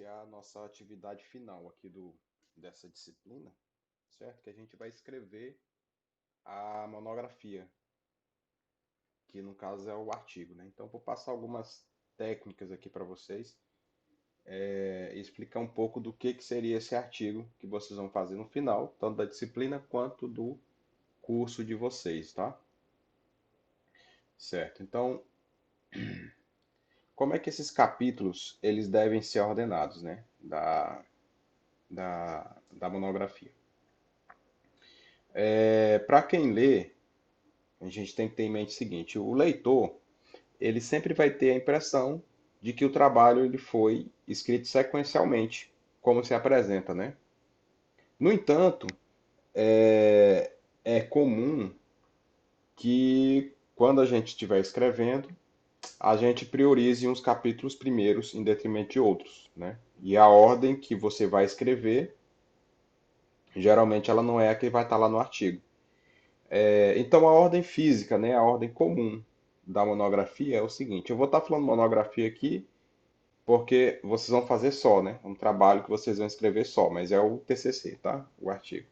iniciar a nossa atividade final aqui dessa disciplina, certo? Que a gente vai escrever a monografia, que no caso é o artigo, né? Então, vou passar algumas técnicas aqui para vocês e explicar um pouco do que seria esse artigo que vocês vão fazer no final, tanto da disciplina quanto do curso de vocês, tá? Certo. Então, como é que esses capítulos eles devem ser ordenados, né? Da monografia. Para quem lê, a gente tem que ter em mente o seguinte: o leitor ele sempre vai ter a impressão de que o trabalho ele foi escrito sequencialmente, como se apresenta, né? No entanto, é comum que quando a gente estiver escrevendo, a gente priorize uns capítulos primeiros em detrimento de outros, né? E a ordem que você vai escrever, geralmente ela não é a que vai estar lá no artigo. Então a ordem física, né, a ordem comum da monografia é o seguinte: eu vou estar falando monografia aqui porque vocês vão fazer só, né? Um trabalho que vocês vão escrever só, mas é o TCC, tá? O artigo.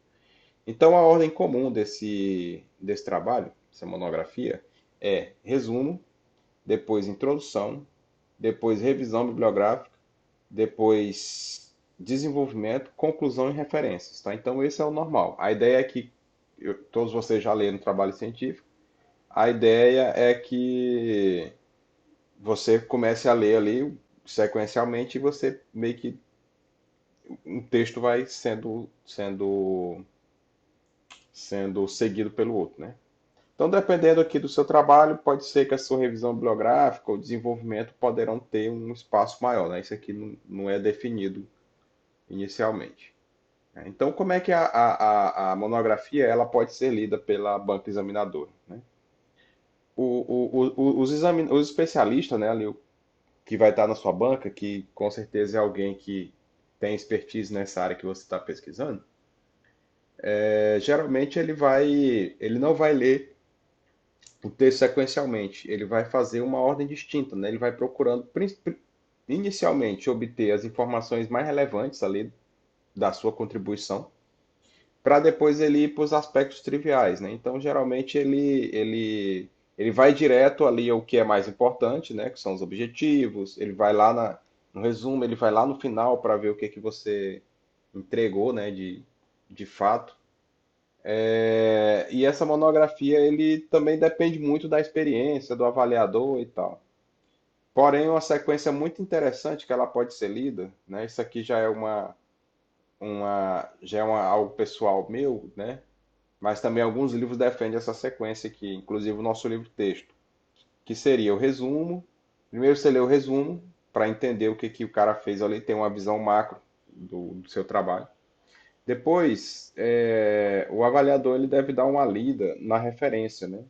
Então a ordem comum desse trabalho, essa monografia, é resumo, depois introdução, depois revisão bibliográfica, depois desenvolvimento, conclusão e referências, tá? Então esse é o normal. A ideia é que todos vocês já leram trabalho científico. A ideia é que você comece a ler ali sequencialmente e você meio que um texto vai sendo seguido pelo outro, né? Então, dependendo aqui do seu trabalho, pode ser que a sua revisão bibliográfica ou desenvolvimento poderão ter um espaço maior, né? Isso aqui não é definido inicialmente. Então, como é que a monografia ela pode ser lida pela banca examinadora, né? Os especialistas, né, ali, que vai estar na sua banca, que com certeza é alguém que tem expertise nessa área que você está pesquisando, geralmente ele não vai ler o texto sequencialmente, ele vai fazer uma ordem distinta, né? Ele vai procurando inicialmente obter as informações mais relevantes ali da sua contribuição, para depois ele ir para os aspectos triviais, né? Então, geralmente ele vai direto ali ao que é mais importante, né? Que são os objetivos. Ele vai lá no resumo, ele vai lá no final para ver o que que você entregou, né? De fato. E essa monografia ele também depende muito da experiência do avaliador e tal. Porém, uma sequência muito interessante que ela pode ser lida, né? Isso aqui já é algo pessoal meu, né? Mas também alguns livros defendem essa sequência aqui, inclusive o nosso livro texto, que seria o resumo. Primeiro você lê o resumo para entender o que que o cara fez ali, ter uma visão macro do seu trabalho. Depois, o avaliador ele deve dar uma lida na referência, né?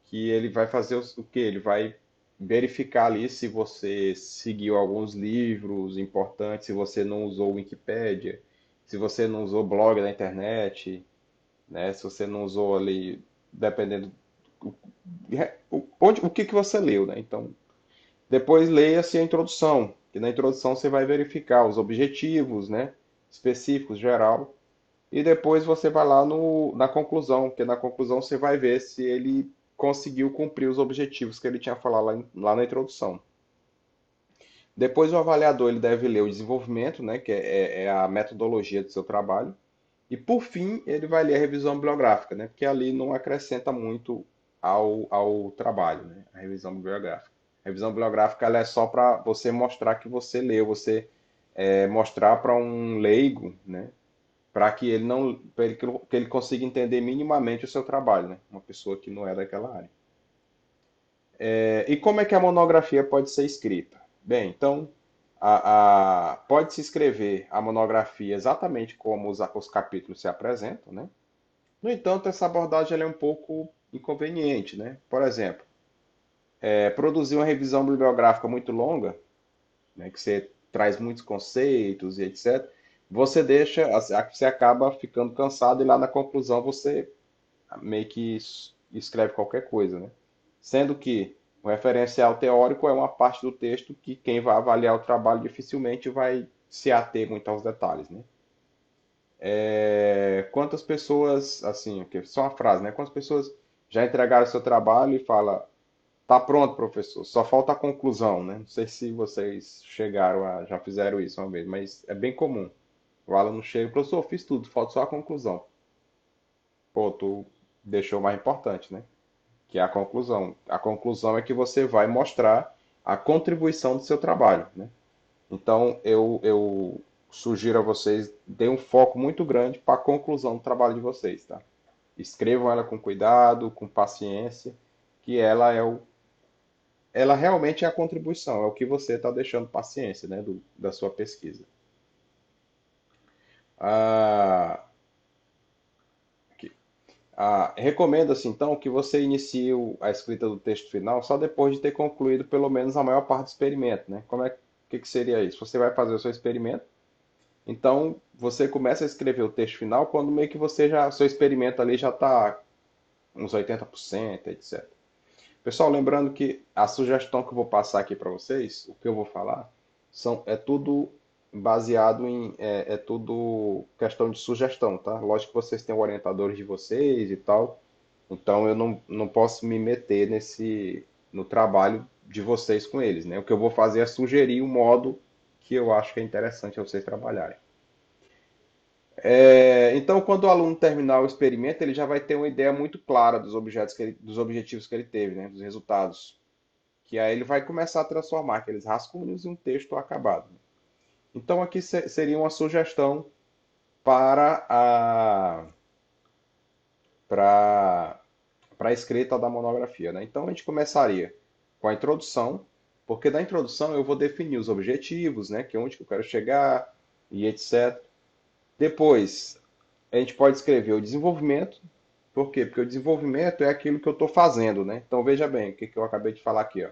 Que ele vai fazer o quê? Ele vai verificar ali se você seguiu alguns livros importantes, se você não usou o Wikipédia, se você não usou blog da internet, né? Se você não usou ali, dependendo o que que você leu, né? Então, depois leia-se a introdução, que na introdução você vai verificar os objetivos, né? Específicos, geral, e depois você vai lá na conclusão, que na conclusão você vai ver se ele conseguiu cumprir os objetivos que ele tinha falado lá na introdução. Depois o avaliador ele deve ler o desenvolvimento, né, que é a metodologia do seu trabalho. E por fim, ele vai ler a revisão bibliográfica, né, porque ali não acrescenta muito ao trabalho, né, a revisão bibliográfica. A revisão bibliográfica ela é só para você mostrar que você leu, você mostrar para um leigo, né, para que ele não, que ele consiga entender minimamente o seu trabalho, né? Uma pessoa que não é daquela área. E como é que a monografia pode ser escrita? Bem, então pode-se escrever a monografia exatamente como os capítulos se apresentam, né? No entanto, essa abordagem ela é um pouco inconveniente, né? Por exemplo, produzir uma revisão bibliográfica muito longa, né, que você traz muitos conceitos e etc., você acaba ficando cansado e lá na conclusão você meio que escreve qualquer coisa, né? Sendo que O referencial teórico é uma parte do texto que quem vai avaliar o trabalho dificilmente vai se ater muito aos detalhes, né? Quantas pessoas, assim, aqui, só uma frase, né? Quantas pessoas já entregaram seu trabalho e fala, tá pronto, professor, só falta a conclusão, né? Não sei se vocês chegaram a, já fizeram isso uma vez, mas é bem comum. O aluno chega, professor, fiz tudo, falta só a conclusão. Pô, tu deixou o mais importante, né? Que é a conclusão. A conclusão é que você vai mostrar a contribuição do seu trabalho, né? Então, eu sugiro a vocês, deem um foco muito grande para a conclusão do trabalho de vocês, tá? Escrevam ela com cuidado, com paciência, que ela realmente é a contribuição, é o que você está deixando paciência, né, da sua pesquisa. Ah, recomenda-se, então, que você inicie a escrita do texto final só depois de ter concluído pelo menos a maior parte do experimento, né? Que seria isso? Você vai fazer o seu experimento, então você começa a escrever o texto final quando meio que seu experimento ali já está uns 80%, etc. Pessoal, lembrando que a sugestão que eu vou passar aqui para vocês, o que eu vou falar, é tudo baseado é tudo questão de sugestão, tá? Lógico que vocês têm orientadores de vocês e tal, então eu não posso me meter no trabalho de vocês com eles, né? O que eu vou fazer é sugerir o modo que eu acho que é interessante vocês trabalharem. Então, quando o aluno terminar o experimento, ele já vai ter uma ideia muito clara dos objetivos que ele teve, né? Dos resultados. Que aí ele vai começar a transformar aqueles rascunhos em um texto acabado. Então, aqui seria uma sugestão para para a escrita da monografia, né? Então, a gente começaria com a introdução, porque da introdução eu vou definir os objetivos, né? Que é onde que eu quero chegar e etc. Depois, a gente pode escrever o desenvolvimento. Por quê? Porque o desenvolvimento é aquilo que eu estou fazendo, né? Então veja bem, o que eu acabei de falar aqui, ó.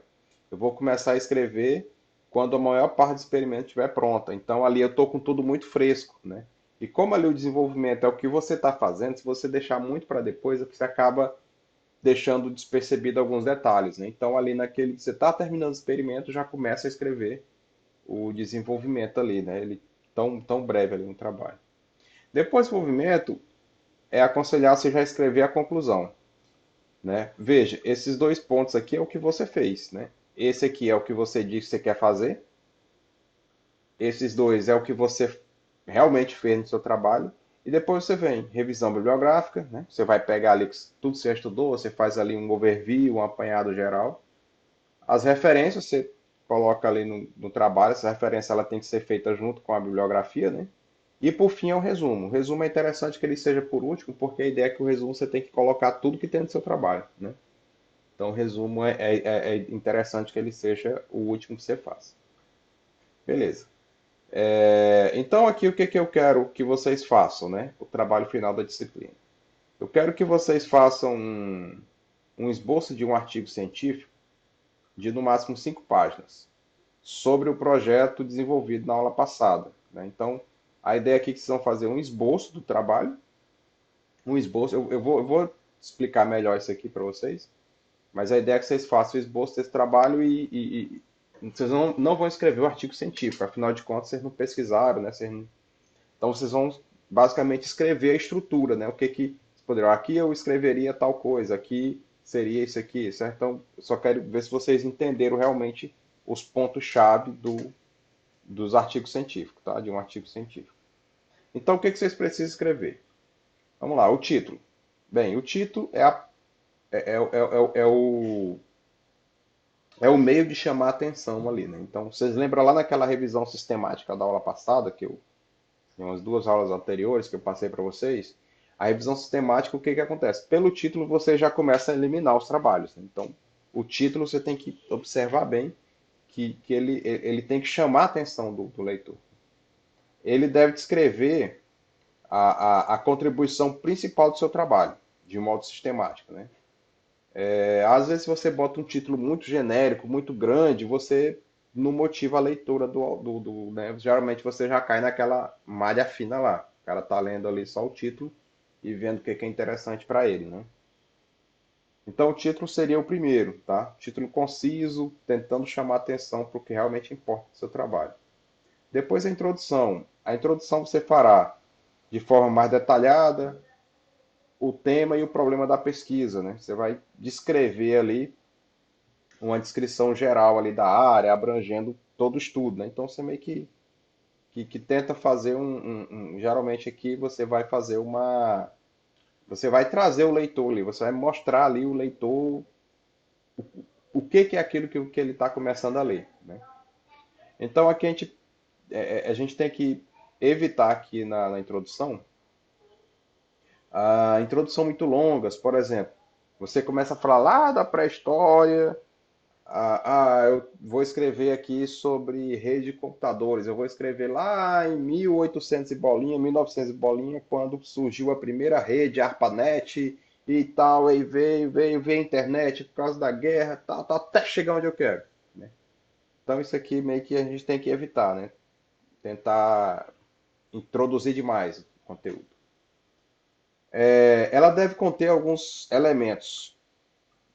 Eu vou começar a escrever quando a maior parte do experimento estiver pronta. Então ali eu estou com tudo muito fresco, né? E como ali o desenvolvimento é o que você está fazendo, se você deixar muito para depois, você acaba deixando despercebido alguns detalhes, né? Então ali naquele que você está terminando o experimento, já começa a escrever o desenvolvimento ali, né? Ele tão breve ali no trabalho. Depois do desenvolvimento, é aconselhar você já escrever a conclusão, né? Veja, esses dois pontos aqui é o que você fez, né? Esse aqui é o que você disse que você quer fazer. Esses dois é o que você realmente fez no seu trabalho. E depois você vem, revisão bibliográfica, né? Você vai pegar ali tudo que você estudou, você faz ali um overview, um apanhado geral. As referências você coloca ali no trabalho, essa referência ela tem que ser feita junto com a bibliografia, né? E por fim é o resumo. O resumo é interessante que ele seja por último, porque a ideia é que o resumo você tem que colocar tudo que tem no seu trabalho, né? Então o resumo é interessante que ele seja o último que você faça. Beleza. Então aqui o que, que eu quero que vocês façam, né? O trabalho final da disciplina. Eu quero que vocês façam um esboço de um artigo científico de no máximo 5 páginas sobre o projeto desenvolvido na aula passada, né? Então a ideia aqui é que vocês vão fazer um esboço do trabalho, um esboço. Eu vou explicar melhor isso aqui para vocês. Mas a ideia é que vocês façam o esboço desse trabalho e vocês não vão escrever o artigo científico, afinal de contas vocês não pesquisaram, né? Então vocês vão basicamente escrever a estrutura, né? O que que poderão. Aqui eu escreveria tal coisa, aqui seria isso aqui, certo? Então eu só quero ver se vocês entenderam realmente os pontos-chave dos artigos científicos, tá? De um artigo científico. Então o que que vocês precisam escrever? Vamos lá, o título. Bem, o título é o meio de chamar a atenção ali, né? Então, vocês lembram lá naquela revisão sistemática da aula passada, em umas 2 aulas anteriores que eu passei para vocês, a revisão sistemática, o que que acontece? Pelo título você já começa a eliminar os trabalhos, né? Então, o título você tem que observar bem que ele tem que chamar a atenção do leitor. Ele deve descrever a contribuição principal do seu trabalho, de um modo sistemático, né? Às vezes, se você bota um título muito genérico, muito grande, você não motiva a leitura né? Geralmente você já cai naquela malha fina lá. O cara tá lendo ali só o título e vendo o que é interessante para ele, né? Então, o título seria o primeiro, tá? Título conciso, tentando chamar atenção para o que realmente importa no seu trabalho. Depois a introdução. A introdução você fará de forma mais detalhada o tema e o problema da pesquisa, né? Você vai descrever ali uma descrição geral ali da área, abrangendo todo o estudo, né? Então você meio que tenta fazer geralmente aqui você vai fazer uma, você vai trazer o leitor ali, você vai mostrar ali o leitor o que é aquilo que ele está começando a ler, né? Então aqui a gente tem que evitar aqui na introdução a introdução muito longas, por exemplo. Você começa a falar lá da pré-história. Eu vou escrever aqui sobre rede de computadores. Eu vou escrever lá em 1800 e bolinha, 1900 e bolinha, quando surgiu a primeira rede, a ARPANET e tal, aí veio a internet por causa da guerra, tal, tal, até chegar onde eu quero, né? Então isso aqui meio que a gente tem que evitar, né? Tentar introduzir demais o conteúdo. Ela deve conter alguns elementos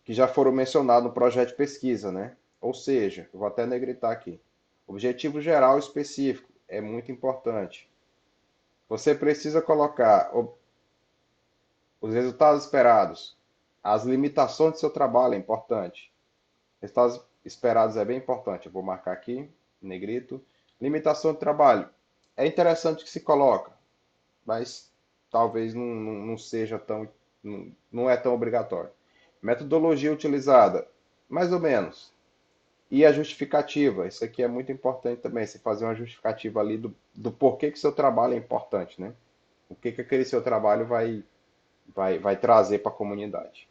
que já foram mencionados no projeto de pesquisa, né? Ou seja, eu vou até negritar aqui. Objetivo geral específico é muito importante. Você precisa colocar os resultados esperados, as limitações do seu trabalho é importante. Resultados esperados é bem importante. Eu vou marcar aqui, negrito. Limitação do trabalho. É interessante que se coloca, mas talvez não seja tão, não é tão obrigatório. Metodologia utilizada, mais ou menos. E a justificativa, isso aqui é muito importante também, você fazer uma justificativa ali do porquê que seu trabalho é importante, né? O que que aquele seu trabalho vai trazer para a comunidade.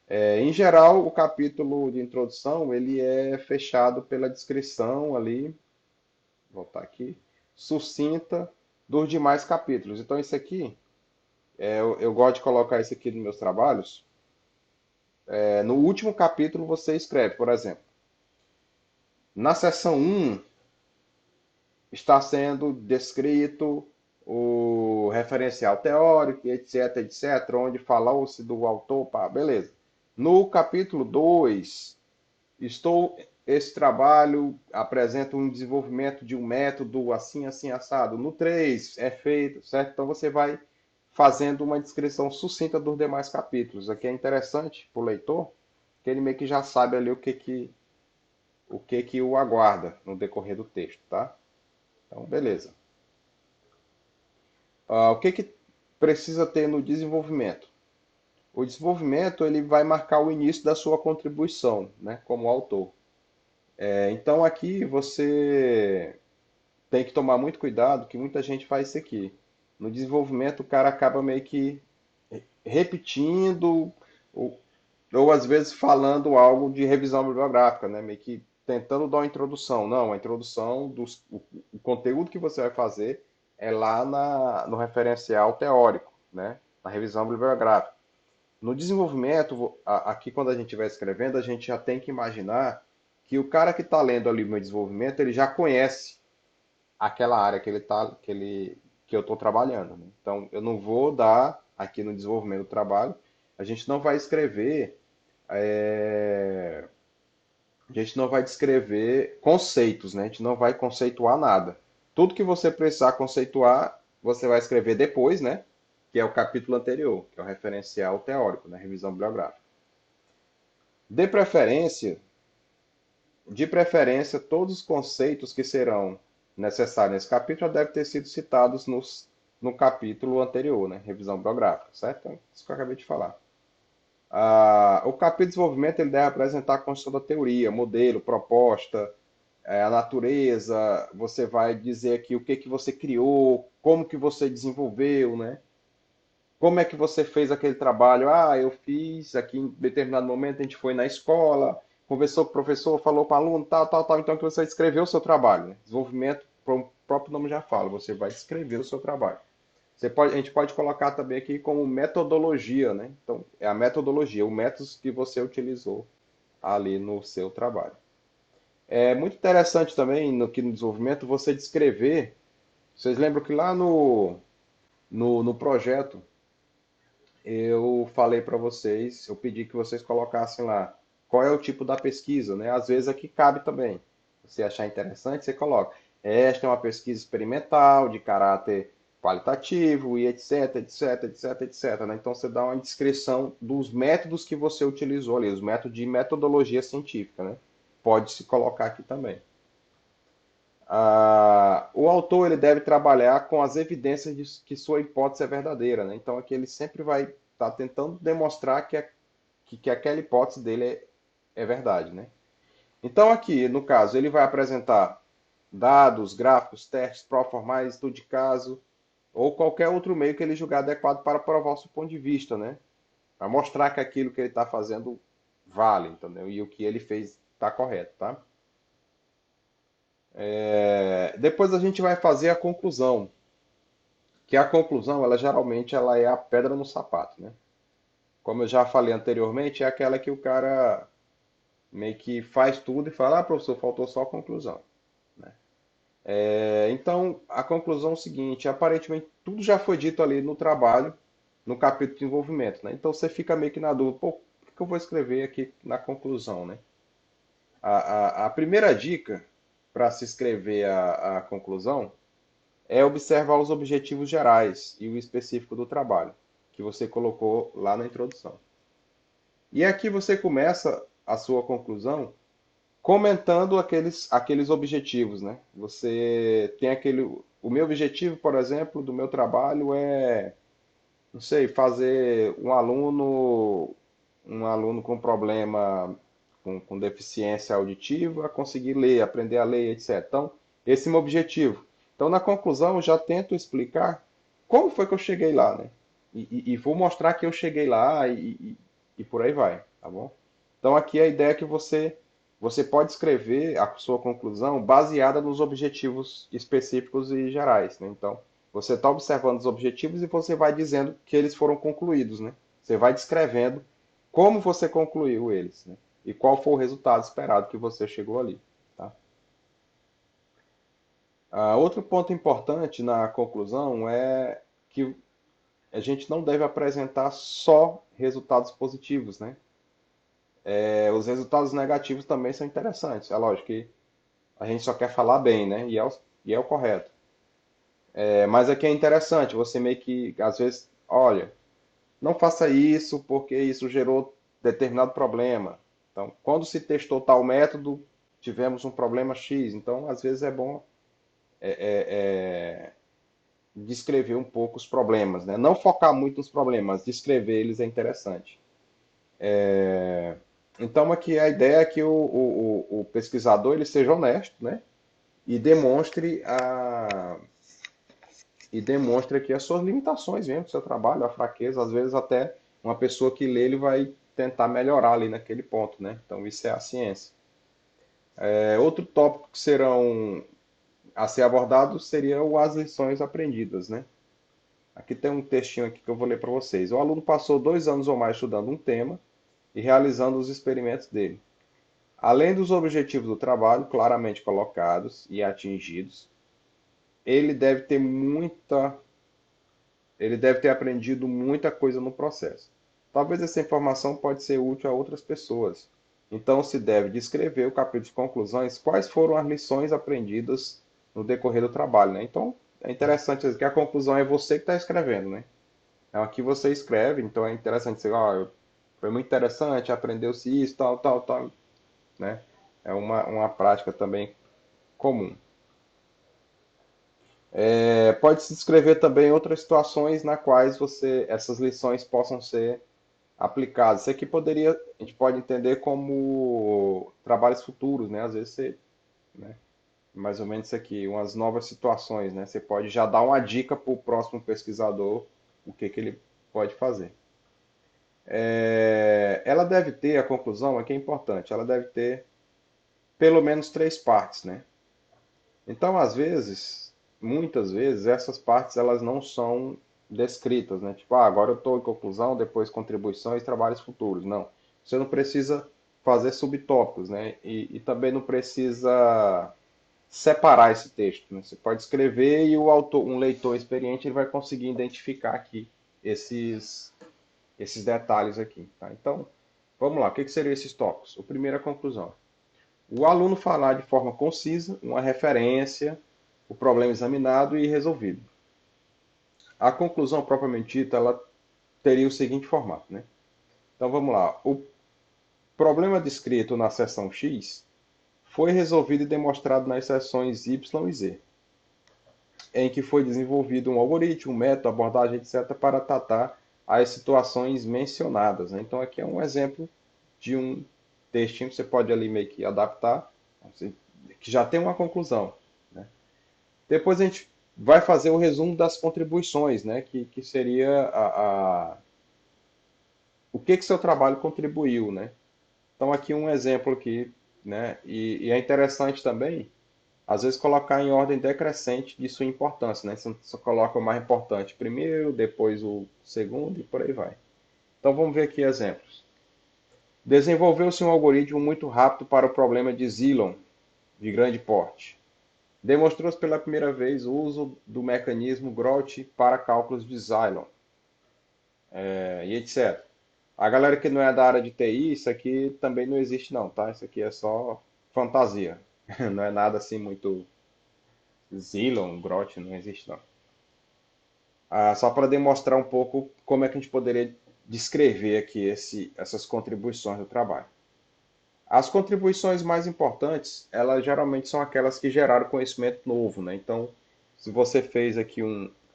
Em geral, o capítulo de introdução, ele é fechado pela descrição ali, vou voltar aqui, sucinta dos demais capítulos. Então, isso aqui, eu gosto de colocar isso aqui nos meus trabalhos. No último capítulo, você escreve, por exemplo, na seção um está sendo descrito o referencial teórico, etc, etc, onde falou-se do autor, pá, beleza. No capítulo 2 esse trabalho apresenta um desenvolvimento de um método assim, assim, assado. No 3 é feito, certo? Então você vai fazendo uma descrição sucinta dos demais capítulos. Aqui é interessante para o leitor, que ele meio que já sabe ali o que que o aguarda no decorrer do texto, tá? Então, beleza. O que que precisa ter no desenvolvimento? O desenvolvimento ele vai marcar o início da sua contribuição, né, como autor. Então aqui você tem que tomar muito cuidado, que muita gente faz isso aqui. No desenvolvimento o cara acaba meio que repetindo ou, ou às vezes falando algo de revisão bibliográfica, né, meio que tentando dar uma introdução. Não, a introdução o conteúdo que você vai fazer é lá no referencial teórico, né, na revisão bibliográfica. No desenvolvimento, aqui quando a gente vai escrevendo, a gente já tem que imaginar que o cara que está lendo ali o meu desenvolvimento, ele já conhece aquela área que eu estou trabalhando, né? Então, eu não vou dar aqui no desenvolvimento do trabalho, a gente não vai escrever, é, a gente não vai descrever conceitos, né? A gente não vai conceituar nada. Tudo que você precisar conceituar, você vai escrever depois, né? Que é o capítulo anterior, que é o referencial teórico, né? Revisão bibliográfica. De preferência, de preferência, todos os conceitos que serão necessários nesse capítulo já devem ter sido citados no capítulo anterior, né? Revisão bibliográfica, certo? Então, isso que eu acabei de falar. O capítulo de desenvolvimento ele deve apresentar a construção da teoria, modelo, proposta, a natureza. Você vai dizer aqui o que que você criou, como que você desenvolveu, né? Como é que você fez aquele trabalho? Eu fiz aqui em determinado momento, a gente foi na escola, conversou com o professor, falou para o aluno, tal, tal, tal. Então, que você escreveu o seu trabalho, né? Desenvolvimento, como o próprio nome já fala, você vai escrever o seu trabalho. A gente pode colocar também aqui como metodologia, né? Então, é a metodologia, o método que você utilizou ali no seu trabalho. É muito interessante também no desenvolvimento você descrever. Vocês lembram que lá no projeto eu falei para vocês, eu pedi que vocês colocassem lá qual é o tipo da pesquisa, né? Às vezes aqui cabe também. Se você achar interessante, você coloca. Esta é uma pesquisa experimental de caráter qualitativo e etc, etc, etc, etc, né? Então você dá uma descrição dos métodos que você utilizou ali, os métodos de metodologia científica, né? Pode se colocar aqui também. O autor ele deve trabalhar com as evidências de que sua hipótese é verdadeira, né? Então aqui ele sempre vai estar tentando demonstrar que aquela hipótese dele é verdade, né? Então aqui, no caso, ele vai apresentar dados, gráficos, testes, prova formais, estudo de caso, ou qualquer outro meio que ele julgar adequado para provar o seu ponto de vista, né? Para mostrar que aquilo que ele está fazendo vale, entendeu? E o que ele fez está correto, tá? Depois a gente vai fazer a conclusão, que a conclusão, ela geralmente ela é a pedra no sapato, né? Como eu já falei anteriormente, é aquela que o cara meio que faz tudo e fala, ah, professor, faltou só a conclusão. Então, a conclusão é o seguinte, aparentemente tudo já foi dito ali no trabalho, no capítulo de desenvolvimento, né? Então você fica meio que na dúvida, pô, o que eu vou escrever aqui na conclusão, né? A primeira dica para se escrever a conclusão é observar os objetivos gerais e o específico do trabalho, que você colocou lá na introdução. E aqui você começa a sua conclusão comentando aqueles objetivos, né? Você tem aquele. O meu objetivo, por exemplo, do meu trabalho é, não sei, fazer um aluno com problema, com deficiência auditiva, conseguir ler, aprender a ler, etc. Então, esse é o meu objetivo. Então, na conclusão, eu já tento explicar como foi que eu cheguei lá, né? E vou mostrar que eu cheguei lá e por aí vai, tá bom? Então, aqui a ideia é que você pode escrever a sua conclusão baseada nos objetivos específicos e gerais, né? Então, você está observando os objetivos e você vai dizendo que eles foram concluídos, né? Você vai descrevendo como você concluiu eles, né? E qual foi o resultado esperado que você chegou ali, tá? Outro ponto importante na conclusão é que a gente não deve apresentar só resultados positivos, né? Os resultados negativos também são interessantes. É lógico que a gente só quer falar bem, né? E é o correto. Mas aqui é interessante, você meio que, às vezes, olha, não faça isso porque isso gerou determinado problema. Então, quando se testou tal método, tivemos um problema X. Então, às vezes é bom descrever um pouco os problemas, né? Não focar muito nos problemas, descrever eles é interessante. Então, aqui a ideia é que o pesquisador ele seja honesto, né? E demonstre aqui as suas limitações mesmo, do seu trabalho, a fraqueza. Às vezes até uma pessoa que lê, ele vai tentar melhorar ali naquele ponto, né? Então isso é a ciência. Outro tópico que serão a ser abordados seria as lições aprendidas, né? Aqui tem um textinho aqui que eu vou ler para vocês. O aluno passou 2 anos ou mais estudando um tema e realizando os experimentos dele. Além dos objetivos do trabalho claramente colocados e atingidos, ele deve ter muita ele deve ter aprendido muita coisa no processo. Talvez essa informação pode ser útil a outras pessoas. Então se deve descrever o capítulo de conclusões, quais foram as lições aprendidas no decorrer do trabalho, né? Então é interessante dizer que a conclusão é você que está escrevendo, né? Então aqui você escreve, então é interessante dizer, ó, foi muito interessante, aprendeu-se isso, tal, tal, tal, né? É uma prática também comum. Pode-se descrever também outras situações na quais essas lições possam ser aplicadas. Isso aqui a gente pode entender como trabalhos futuros, né? Às vezes né, mais ou menos isso aqui, umas novas situações, né? Você pode já dar uma dica para o próximo pesquisador o que ele pode fazer. Ela deve ter, a conclusão aqui é importante, ela deve ter pelo menos 3 partes, né? Então, às vezes, muitas vezes, essas partes elas não são descritas, né? Tipo, agora eu estou em conclusão, depois contribuições, trabalhos futuros. Não. Você não precisa fazer subtópicos, né? E também não precisa separar esse texto, né? Você pode escrever e o autor, um leitor experiente, ele vai conseguir identificar aqui esses, esses detalhes aqui, tá? Então, vamos lá, o que seriam esses tópicos? O primeiro é a conclusão. O aluno falar de forma concisa, uma referência, o problema examinado e resolvido. A conclusão propriamente dita, ela teria o seguinte formato, né? Então vamos lá. O problema descrito na seção X foi resolvido e demonstrado nas seções Y e Z, em que foi desenvolvido um algoritmo, um método, abordagem, etc., para tratar as situações mencionadas, né? Então aqui é um exemplo de um textinho que você pode ali meio que adaptar, que já tem uma conclusão, né? Depois a gente vai fazer o resumo das contribuições, né? Que seria o que seu trabalho contribuiu, né? Então aqui um exemplo aqui, né? E é interessante também, às vezes colocar em ordem decrescente de sua importância, né? Você só coloca o mais importante primeiro, depois o segundo e por aí vai. Então vamos ver aqui exemplos. Desenvolveu-se um algoritmo muito rápido para o problema de Zilon, de grande porte. Demonstrou-se pela primeira vez o uso do mecanismo Groth para cálculos de Zilon, e etc. A galera que não é da área de TI, isso aqui também não existe não, tá? Isso aqui é só fantasia. Não é nada assim muito Zilon, Groth, não existe não. Só para demonstrar um pouco como é que a gente poderia descrever aqui essas contribuições do trabalho. As contribuições mais importantes, elas geralmente são aquelas que geraram conhecimento novo, né? Então, se você fez aqui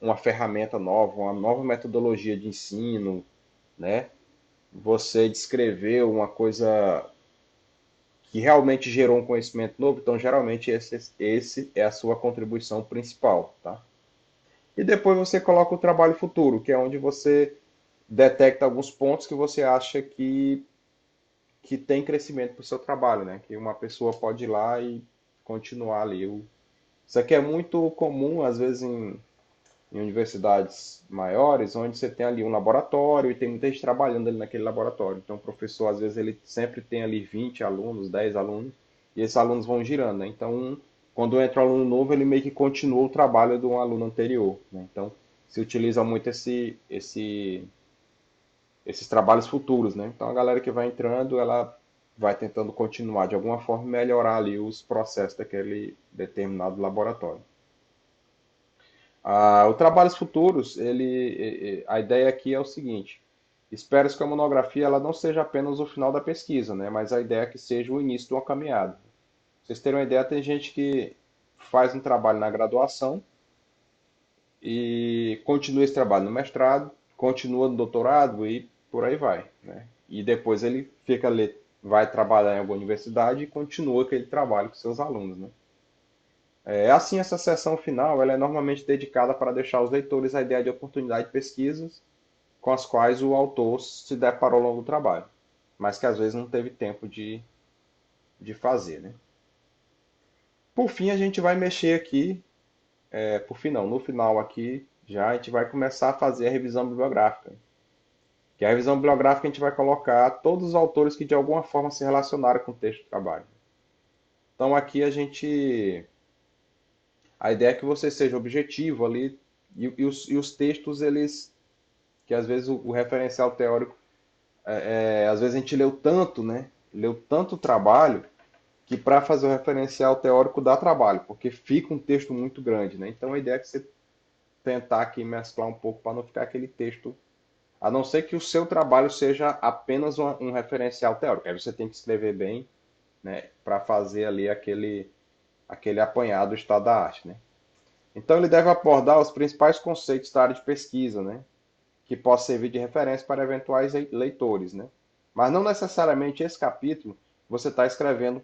uma ferramenta nova, uma nova metodologia de ensino, né? Você descreveu uma coisa que realmente gerou um conhecimento novo, então geralmente esse é a sua contribuição principal, tá? E depois você coloca o trabalho futuro, que é onde você detecta alguns pontos que você acha que tem crescimento para o seu trabalho, né? Que uma pessoa pode ir lá e continuar ali. Isso aqui é muito comum, às vezes, em universidades maiores, onde você tem ali um laboratório e tem muita gente trabalhando ali naquele laboratório. Então, o professor, às vezes, ele sempre tem ali 20 alunos, 10 alunos, e esses alunos vão girando, né? Então, quando entra um aluno novo, ele meio que continua o trabalho de um aluno anterior, né? Então, se utiliza muito esses trabalhos futuros, né? Então, a galera que vai entrando, ela vai tentando continuar, de alguma forma, melhorar ali os processos daquele determinado laboratório. O Trabalhos Futuros, a ideia aqui é o seguinte: espero que a monografia ela não seja apenas o final da pesquisa, né? Mas a ideia é que seja o início de uma caminhada. Pra vocês terem uma ideia, tem gente que faz um trabalho na graduação e continua esse trabalho no mestrado, continua no doutorado e por aí vai, né? E depois ele fica ali, vai trabalhar em alguma universidade e continua aquele trabalho com seus alunos, né? Assim, essa sessão final ela é normalmente dedicada para deixar os leitores a ideia de oportunidade de pesquisas com as quais o autor se deparou ao longo do trabalho, mas que às vezes não teve tempo de fazer, né? Por fim, a gente vai mexer aqui, por fim não, no final aqui já a gente vai começar a fazer a revisão bibliográfica. Que a revisão bibliográfica a gente vai colocar todos os autores que de alguma forma se relacionaram com o texto do trabalho. Então aqui a ideia é que você seja objetivo ali e os textos eles que às vezes o referencial teórico às vezes a gente leu tanto, né? Leu tanto trabalho que para fazer o referencial teórico dá trabalho, porque fica um texto muito grande, né? Então a ideia é que você tentar aqui mesclar um pouco para não ficar aquele texto, a não ser que o seu trabalho seja apenas um referencial teórico. Aí você tem que escrever bem, né, para fazer ali aquele apanhado do estado da arte, né? Então ele deve abordar os principais conceitos da área de pesquisa, né, que possa servir de referência para eventuais leitores, né? Mas não necessariamente esse capítulo você está escrevendo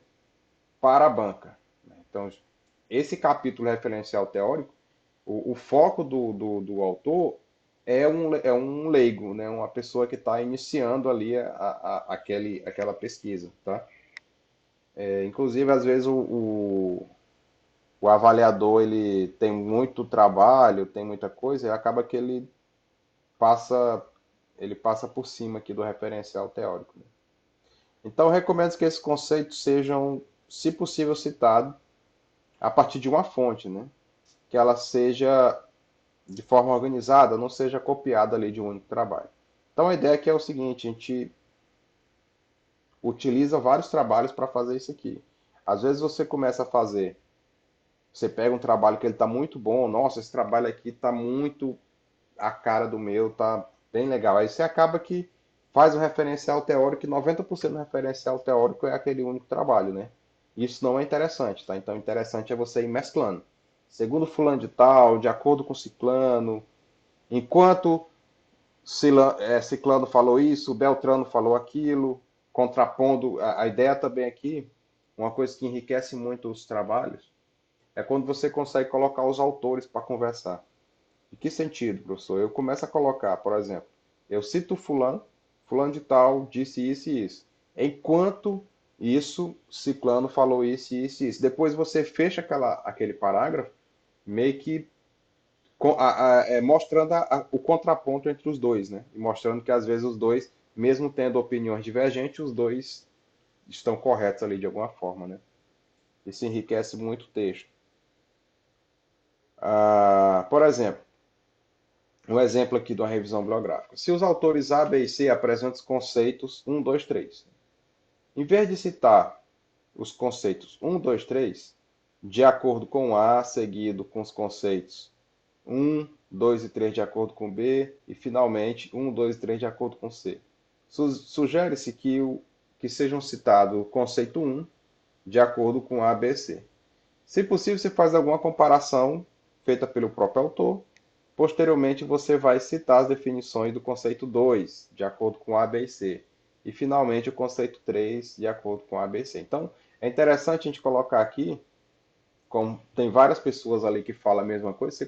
para a banca, né? Então, esse capítulo referencial teórico, o foco do autor é um leigo, né? Uma pessoa que está iniciando ali aquela pesquisa, tá? Inclusive, às vezes, o avaliador ele tem muito trabalho, tem muita coisa, e acaba que passa, ele passa por cima aqui do referencial teórico, né? Então, eu recomendo que esses conceitos sejam, se possível, citados a partir de uma fonte, né? Que ela seja de forma organizada, não seja copiada ali de um único trabalho. Então a ideia aqui é o seguinte, a gente utiliza vários trabalhos para fazer isso aqui. Às vezes você começa a fazer, você pega um trabalho que ele está muito bom, nossa, esse trabalho aqui está muito a cara do meu, tá bem legal. Aí você acaba que faz um referencial teórico e 90% do referencial teórico é aquele único trabalho, né? Isso não é interessante, tá? Então, interessante é você ir mesclando. Segundo fulano de tal, de acordo com ciclano, enquanto ciclano falou isso, Beltrano falou aquilo, contrapondo. A ideia também aqui, uma coisa que enriquece muito os trabalhos, é quando você consegue colocar os autores para conversar. Em que sentido, professor? Eu começo a colocar, por exemplo, eu cito fulano, fulano de tal disse isso e isso. Enquanto isso, ciclano falou isso e isso e isso. Depois você fecha aquele parágrafo, meio que mostrando o contraponto entre os dois, né? E mostrando que às vezes os dois, mesmo tendo opiniões divergentes, os dois estão corretos ali de alguma forma, né? Isso enriquece muito o texto. Por exemplo, um exemplo aqui de uma revisão bibliográfica. Se os autores A, B e C apresentam os conceitos 1, 2, 3, em vez de citar os conceitos 1, 2, 3, de acordo com A, seguido com os conceitos 1, 2 e 3 de acordo com B, e finalmente 1, 2 e 3 de acordo com C. Sugere-se que sejam citados o conceito 1 de acordo com A, B e C. Se possível, você faz alguma comparação feita pelo próprio autor. Posteriormente, você vai citar as definições do conceito 2, de acordo com A, B e C. E, finalmente, o conceito 3, de acordo com A, B e C. Então, é interessante a gente colocar aqui, como tem várias pessoas ali que falam a mesma coisa, você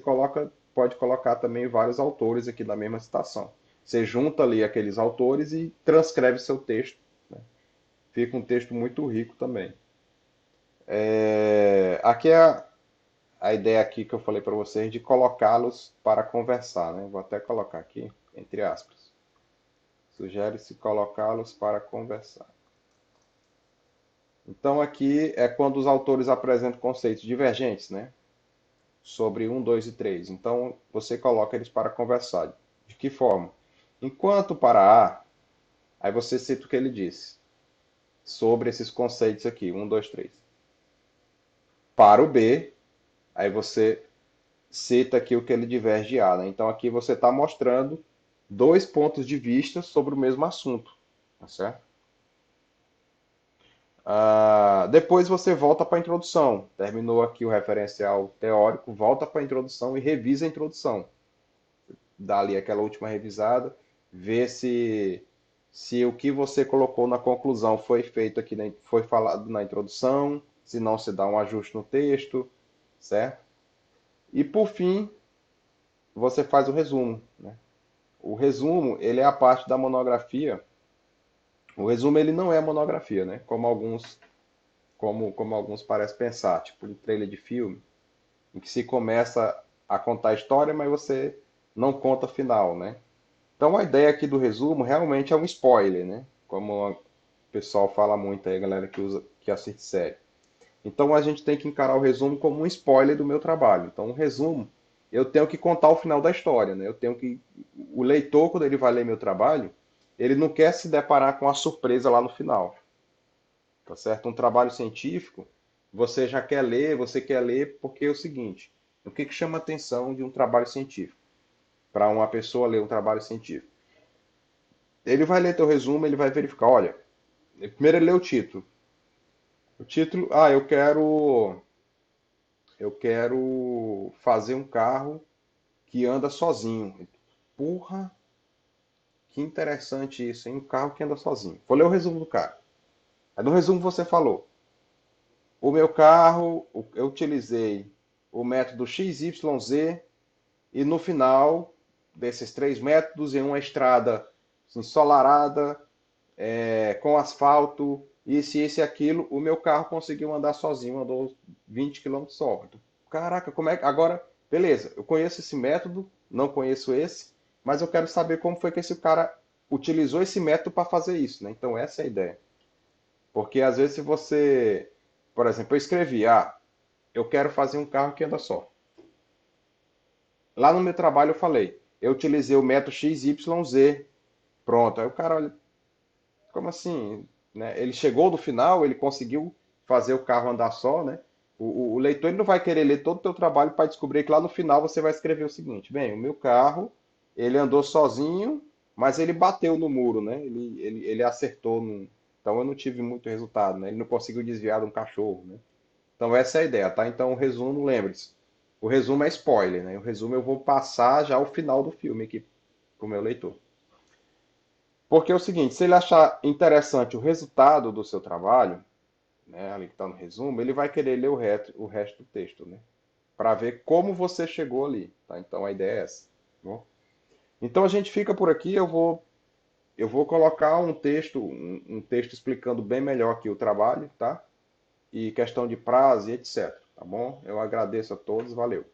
pode colocar também vários autores aqui da mesma citação. Você junta ali aqueles autores e transcreve seu texto, né? Fica um texto muito rico também. Aqui é a ideia aqui que eu falei para vocês de colocá-los para conversar, né? Vou até colocar aqui, entre aspas. Sugere-se colocá-los para conversar. Então aqui é quando os autores apresentam conceitos divergentes, né? Sobre um, 2 e 3. Então você coloca eles para conversar. De que forma? Enquanto para A, aí você cita o que ele disse sobre esses conceitos aqui, um, 2, 3. Para o B, aí você cita aqui o que ele diverge de A, né? Então aqui você está mostrando dois pontos de vista sobre o mesmo assunto, tá certo? Depois você volta para a introdução. Terminou aqui o referencial teórico, volta para a introdução e revisa a introdução. Dá ali aquela última revisada, vê se o que você colocou na conclusão foi feito aqui, foi falado na introdução, se não se dá um ajuste no texto, certo? E por fim, você faz o resumo, né? O resumo, ele é a parte da monografia. O resumo, ele não é monografia, né? Como alguns parecem pensar, tipo um trailer de filme, em que se começa a contar a história, mas você não conta o final, né? Então a ideia aqui do resumo realmente é um spoiler, né? Como o pessoal fala muito aí, a galera que assiste série. Então a gente tem que encarar o resumo como um spoiler do meu trabalho. Então o resumo, eu tenho que contar o final da história, né? O leitor, quando ele vai ler meu trabalho, ele não quer se deparar com a surpresa lá no final, tá certo? Um trabalho científico, você quer ler porque é o seguinte, o que que chama a atenção de um trabalho científico? Para uma pessoa ler um trabalho científico. Ele vai ler teu resumo, ele vai verificar, olha, primeiro ele lê o título. O título, eu quero fazer um carro que anda sozinho. Porra, que interessante isso, hein? Um carro que anda sozinho. Vou ler o resumo do cara. Aí no resumo você falou: o meu carro, eu utilizei o método XYZ e no final desses três métodos, em uma estrada ensolarada, com asfalto, isso e aquilo, o meu carro conseguiu andar sozinho, andou 20 quilômetros só. Caraca, como é que. Agora, beleza, eu conheço esse método, não conheço esse, mas eu quero saber como foi que esse cara utilizou esse método para fazer isso, né? Então, essa é a ideia. Porque às vezes, se você. Por exemplo, eu escrevi, eu quero fazer um carro que anda só. Lá no meu trabalho eu falei, eu utilizei o método XYZ Pronto, aí o cara olha, como assim? Né? Ele chegou no final, ele conseguiu fazer o carro andar só, né? O leitor ele não vai querer ler todo o teu trabalho para descobrir que lá no final você vai escrever o seguinte: bem, o meu carro, ele andou sozinho, mas ele bateu no muro, né? Ele acertou. Então eu não tive muito resultado, né? Ele não conseguiu desviar de um cachorro, né? Então essa é a ideia, tá? Então o resumo, lembre-se, o resumo é spoiler, né? O resumo eu vou passar já o final do filme aqui pro meu leitor. Porque é o seguinte, se ele achar interessante o resultado do seu trabalho, né, ali que está no resumo, ele vai querer ler o resto do texto, né? Para ver como você chegou ali, tá? Então a ideia é essa, tá bom? Então a gente fica por aqui, eu vou colocar um texto explicando bem melhor aqui o trabalho, tá? E questão de prazo e etc, tá bom? Eu agradeço a todos, valeu.